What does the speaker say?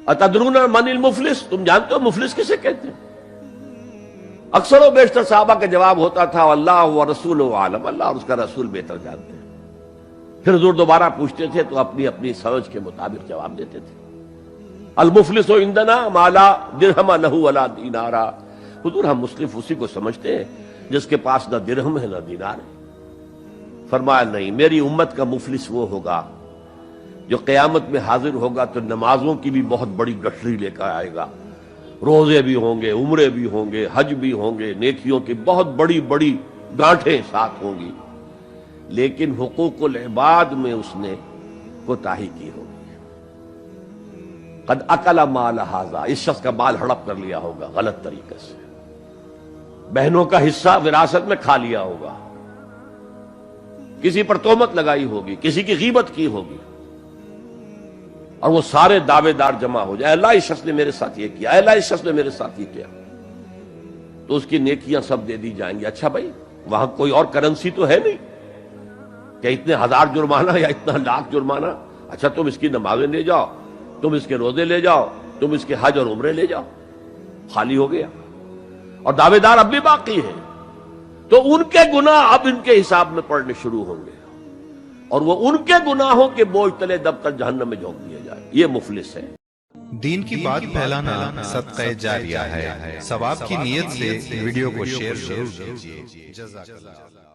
اتدرون من المفلس، تم جانتے ہو مفلس کسے کہتے ہیں؟ اکثر و بیشتر صحابہ کا جواب ہوتا تھا اللہ و رسول عالم، اللہ اور اس کا رسول بہتر جانتے ہیں۔ پھر حضور دوبارہ پوچھتے تھے تو اپنی اپنی سمجھ کے مطابق جواب دیتے تھے۔ المفلس عندنا ما لا درہم لہ ولا دینارا، حضور ہم مصرف اسی کو سمجھتے ہیں جس کے پاس نہ درہم ہے نہ دینار ہے۔ فرمایا نہیں، میری امت کا مفلس وہ ہوگا جو قیامت میں حاضر ہوگا تو نمازوں کی بھی بہت بڑی گٹھری لے کر آئے گا، روزے بھی ہوں گے، عمرے بھی ہوں گے، حج بھی ہوں گے، نیکیوں کی بہت بڑی بڑی گانٹھیں ساتھ ہوں گی، لیکن حقوق العباد میں اس نے کوتاہی کی ہوگی۔ قد اکل مال ھذا، اس شخص کا مال ہڑپ کر لیا ہوگا غلط طریقے سے، بہنوں کا حصہ وراثت میں کھا لیا ہوگا، کسی پر تہمت لگائی ہوگی، کسی کی غیبت کی ہوگی، اور وہ سارے دعوے دار جمع ہو جائے، اللہ اس شخص نے میرے ساتھ یہ کیا، اللہ اس شخص نے میرے ساتھ یہ کیا، تو اس کی نیکیاں سب دے دی جائیں گی۔ اچھا بھائی وہاں کوئی اور کرنسی تو ہے نہیں کہ اتنے ہزار جرمانہ یا اتنا لاکھ جرمانہ، اچھا تم اس کی نمازیں لے جاؤ، تم اس کے روزے لے جاؤ، تم اس کے حج اور عمرے لے جاؤ، خالی ہو گیا، اور دعوے دار اب بھی باقی ہیں، تو ان کے گناہ اب ان کے حساب میں پڑنے شروع ہوں گے، اور وہ ان کے گناہوں کے بوجھ تلے دب کر جہنم میں جھونک دیا جائے۔ یہ مفلس ہے۔ دین کی بات پھیلانا صدقہ جاریہ ہے، ثواب کی نیت سے ویڈیو کو شیئر ضرور کیجیے۔ جزاک اللہ۔